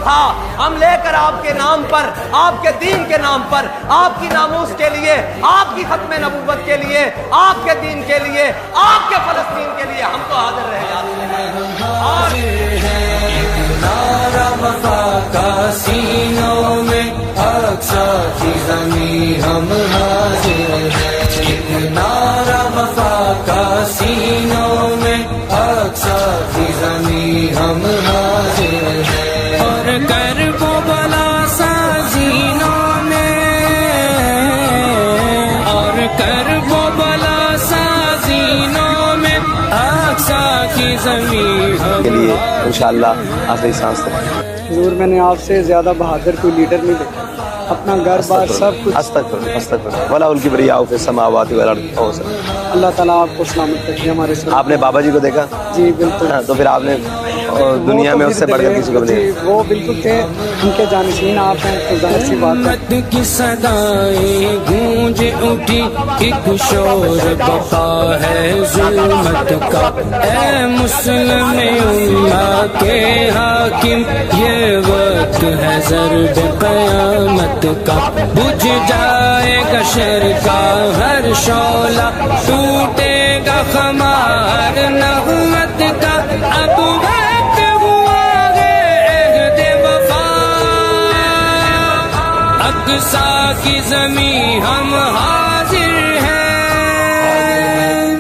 تھا، ہم لے کر آپ کے نام پر، آپ کے دین کے نام پر، آپ کی ناموس کے لیے، آپ کی ختم نبوت کے لیے، آپ کے دین کے لیے، آپ کے فلسطین کے لیے ہم تو حاضر رہ جاتے ہیں۔ اور نعرہ وفا کا سینوں میں، اقصی کی زمین ہم حاضر ہیں۔ ایک نعرہ وفا کا سینوں میں، اقصی کی زمین ہم حاضر ہیں۔ اور کرب و بلا سازینوں میں، اور کرب و بلا سازینوں میں، اقصی کی زمین کے لیے انشاءاللہ آخری سانس تک۔ حضور میں نے آپ سے زیادہ بہادر کوئی لیڈر نہیں دیکھا، اپنا گھر بار سب کچھ استغفر ولا الکبریاء فی السماوات والارض۔ اللہ تعالیٰ آپ کو سلامت رکھے ہمارے ساتھ۔ آپ نے بابا جی کو دیکھا؟ جی بالکل۔ تو پھر آپ نے دنیا میں اس سے بڑھ کر کسی کو نہیں؟ وہ بالکل تھے، ان کے جانشین آپ ہیں، تو ظاہر سی بات ہے۔ امت کی صدائیں گونج اٹھی، ایک شور بقا ہے ظلمت کا۔ اے مسلم امت کے حاکم، یہ وقت ہے ضرب قیامت کا۔ بجھ جائے گا شر کا ہر شعلہ، ٹوٹے گا خمار نغمت کا۔ اب وقت ہوا ہے عہد وفا، اقصی کی زمین ہم حاضر ہیں،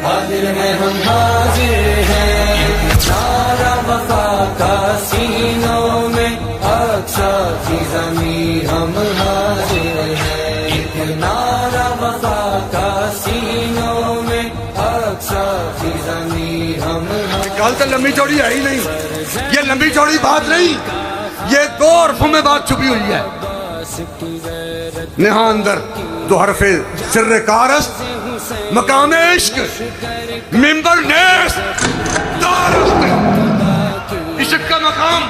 حاضر ہیں ہم حاضر ہیں۔ نعرہ وفا کا سینوں میں، اقصی کی زمین ہم حاضر ہیں۔ ایک نعرہ وفا کا سینوں میں، اقصی کی زمین ہم حاضر۔ گل تو لمبی چوڑی ہے ہی نہیں، یہ لمبی چوڑی بات نہیں، یہ دو حرفوں میں بات چھپی ہوئی ہے۔ نہاں اندر دو حرف سر کارست، مقام عشق، ممبر نیست، دارست۔ عشق کا مقام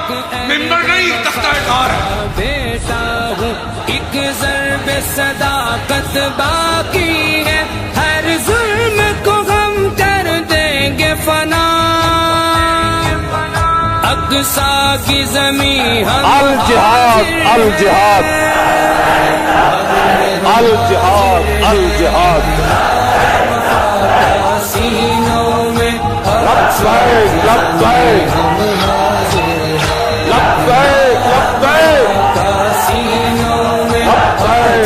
ممبر نہیں، تختہ دار ہے۔ بیٹا ہوں ایک ضرب صداقت باقی ہے، ہر ظلم کو ہم کر دیں گے فنا۔ اقصی کی زمین ہم الجہاد الجہاد الجہاد الجہاد۔ سینوں میں لبیک لبیک لبیک لبیک سینوں میں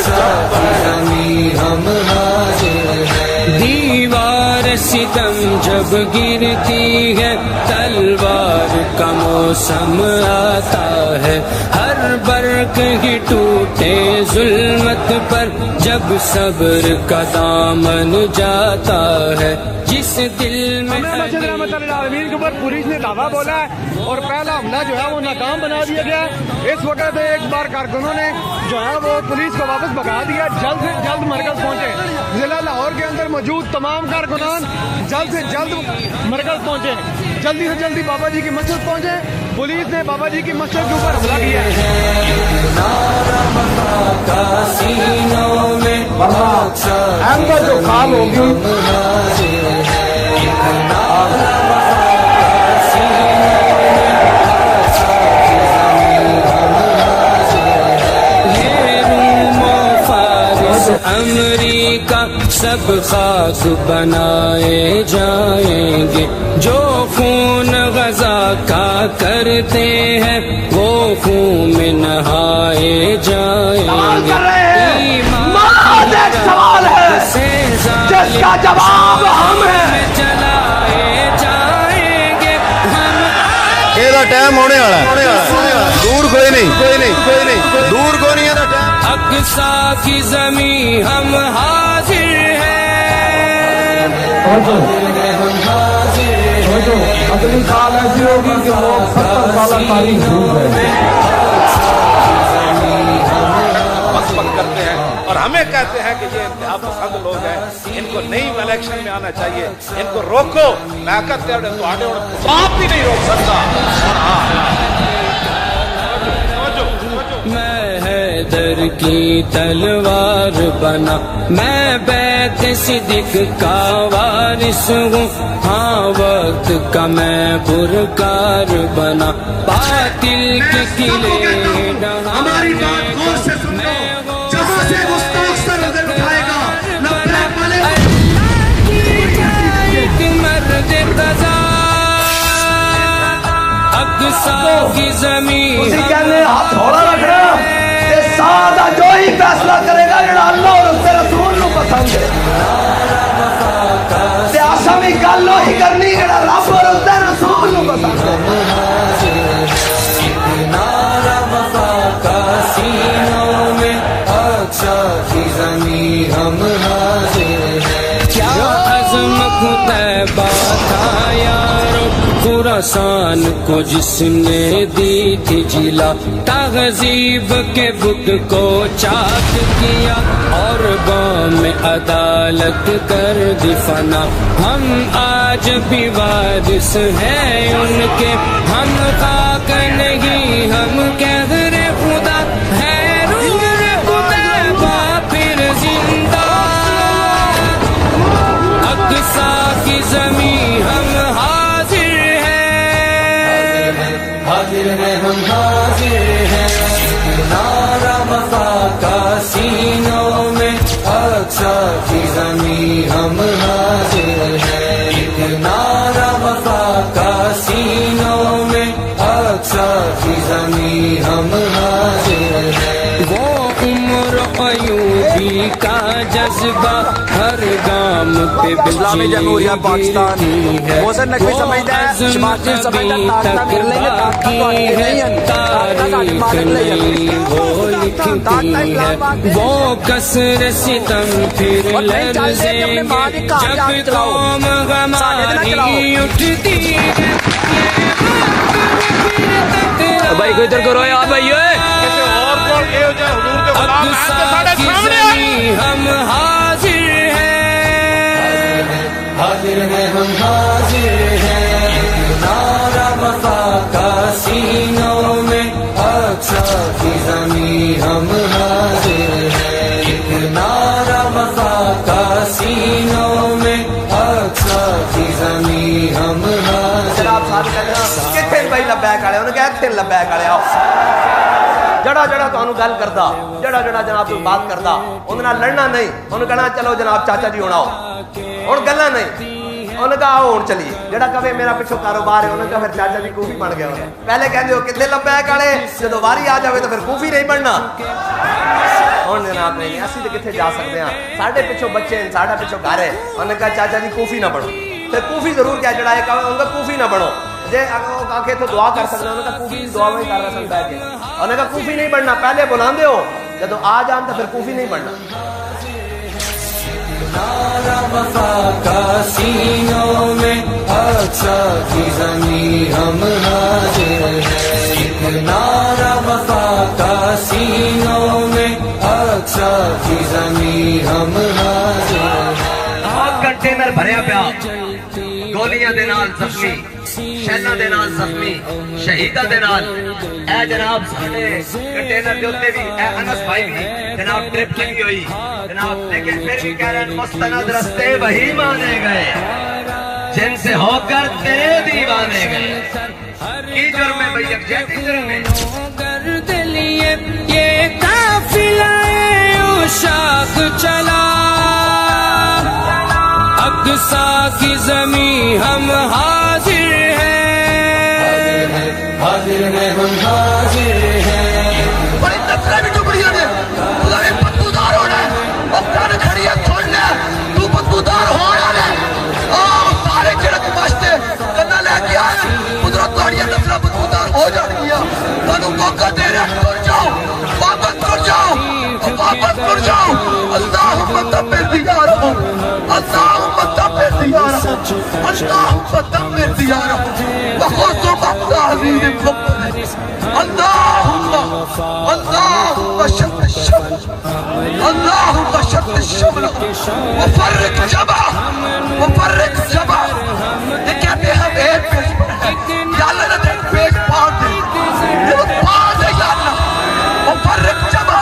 زمین ہم حاضر ہیں۔ دیوار ستم جب گرتی ہے، تلوار کا موسم آتا ہے۔ ہر برق ہی ٹوٹے ظلمت پر، جب صبر کا دامن جاتا ہے۔ جس دل میں مسجد رحمت اللہ عالمین کے اوپر پولیس نے دعویٰ بولا ہے اور پہلا حملہ جو ہے وہ ناکام بنا دیا گیا ہے۔ اس وقت ایک بار کارکنوں نے جو ہے وہ پولیس کو واپس بھگا دیا، جلد سے جلد مرکز پہنچے۔ ضلع لاہور کے اندر موجود تمام کارکنان جلد سے جلد مرکز پہنچے، جلدی سے جلدی بابا جی کی مسجد پہنچے۔ پولیس نے بابا جی کی مسجد کے اوپر حملہ کیا ہے۔ جو کام ہوگی امریکہ سب خاک بنائے جائیں گے، جو خون غزہ کا کرتے ہیں وہ خون میں نہائے جائیں گے۔ محض ایک سوال ہے جس کا جواب ہم ہیں۔ چلائے جائیں گے ہم، یہ ٹائم ہونے والا ہے، دور کوئی نہیں دور کوئی نہیں ہے۔ اقصی کی زمین ہم حاضر ہیں، اگلی سال ایسی ہوگی کہ وہ 70 سالہ تاریخ ضرور ہے۔ کرتے ہیں اور ہمیں کہتے ہیں کہ یہ انتہا پسند لوگ ہیں، ان کو نہیں الیکشن میں آنا چاہیے، ان کو روکو۔ میں کہتے ہیں تو آگے آپ بھی نہیں روک سکتا۔ میں حیدر کی تلوار بنا. میں بیت صدق کا وارث ہوں, ہاں وقت کا میں پرکار بنا. باطل کے قلعے ہماری بات غور سے سن لو. جہاں سے گستاخ سر نظر اٹھائے گا لبیک والے مرد قضا اقصا کی زمین اسی کہنے ہاتھ تھوڑا رکھنا تے سادہ جو ہی فیصلہ کرے گا جڑا اللہ اور اس کے رسول نو پسند ہے. تے آسا بھی گل وہی کرنی جڑا رب اور اس کے رسول نو پسند ہے. نعرہ وفا کا سینوں میں اقصا کی زمین ہم حاضر ہیں. کیا عزم طیبہ تھا یارو خراسان کو جس نے دی تھی جلا. تہذیب کے بت کو چاک کیا اور بام میں عدالت کر دی فنا. ہم آج بھی وارث ہیں ان کے, ہم خاک نہیں ہم قہر خدا ہے. روح طیبہ پھر زندہ, اقصا کی زمین ہم حاضر ہیں. حاضر ہیں ہم حاضر ہیں. نعرہ وفا کا سینوں میں اقصا کی زمین ہم حاضر ہیں. نعرہ وفا کا سینوں میں اقصا کی زمین ہم حاضر ہیں. وہ عمر ایوبی کا جذبہ ہر گام پہ اسلامی جمہوریہ پاکستان محسن نقوی سمجھتا ہے شمالی سمجھتا طاقتہ مل لیں گے, وہ لکھتی ہے. وہ کسر ستم پھر لرزیں گے جب قوم ہماری اٹھتی ہے. بھائی کو ادھر کرو یار بھائی. اقصا کی زمین ہم حاضر ہیں. حاضر ہیں ہم حاضر ہیں. نعرہ وفا کا سینوں میں اقصا کی زمین ہم حاضر ہیں. نعرہ وفا کا سینوں میں اقصا کی زمین ہم حاضر جناب صاحب کہنا کتنے بھائی لبیک والے انہوں نے کہا کتنے لبیک والے آؤ. جڑا جڑا تانوں گل کردا, جڑا جڑا جناب تو بات کردا انہاں نال لڑنا نہیں. انہوں کہنا چلو جناب چاچا جی ہن آؤ, ہن گلاں نہیں. انہوں نے کہا آؤ ہن چلیے. جڑا کہے میرا پچھو کاروبار ہے انہوں نے کہا پھر چاچا جی کوفی بن گیا. پہلے کہندے ہو کتنے لبیک والے, جدوں واری آ جاوے تو پھر کوفی نہیں بننا. ہن جناب نہیں اسی تے کتنے جا سکتے ہیں, ساڈے پچھو بچے ہیں, ساڈا پچھو گھر ہے. انہوں نے کہا چاچا جی کوفی نہ بنو. پھر کوفی ضرور کیا جڑا ہے انہوں نے کوفی نہ بنو. جے آکے تو دعا کر سکتے ہیں, انہوں نے کہا کوفی دعا میں کر رہا سکتا ہے. انہوں نے کہا کوفی نہیں بننا, پہلے بلاندے ہو جدو آ جان تو پھر کوفی نہیں بننا. نعرہ وفا کا سینوں میں اقصا کی زمین ہم حاضر ہیں. نعرہ وفا کا سینوں میں اقصا کی زمین ہم حاضر ہیں. کنٹینر بھریا پیا گولیاں دے نال زخمی, شیلاں دے نال زخمی, شہیداں دے نال. اے جناب ساڈے کنٹینر دے اوتے بھی اے انس بھائی بھی جناب ٹرپ لگی ہوئی جناب, لیکن پھر بھی کہہ رہے ہیں مستند رستے وہی مانے گئے جن سے ہو کر تیرے دیوانے گئے. کی جرم ہے بھائی, یکجہتی جرم ہے. گرد لیے یہ قافلہ عشاق چلا, اقصا کی زمین ہم حاضر ہیں. حاضر ہیں ہم حاضر ہیں. بڑی نسلیں بھی ٹکڑیاں نے اللہ بدبودار ہونا ہے. وقتاں نے کھڑی ہے چھوڑنا ہے, تو بدبودار ہونا ہے. سارے جڑک باشتے کنا لے کے آئے قدرت تھوڑیاں نسلیں بدبودار ہو جان گیا. تانوں موقع دے رہے ٹر جاؤ, واپس ٹر جاؤ, واپس ٹر جاؤ. اللہم دمر دیارہم, اللہم دمر دیارہم, اللہم دمر دیارہم وخذوا مقتعظیم مقتل. اللہم شد الشمل, اللہم شد الشمل وفرق جمع, وفرق جمع. یہ کہتے ہیں ہم ایک پیش پر ہیں, یا اللہ نے ایک پیش پاڑ دے, یہ پاڑ دے یا اللہ. وفرق جمع,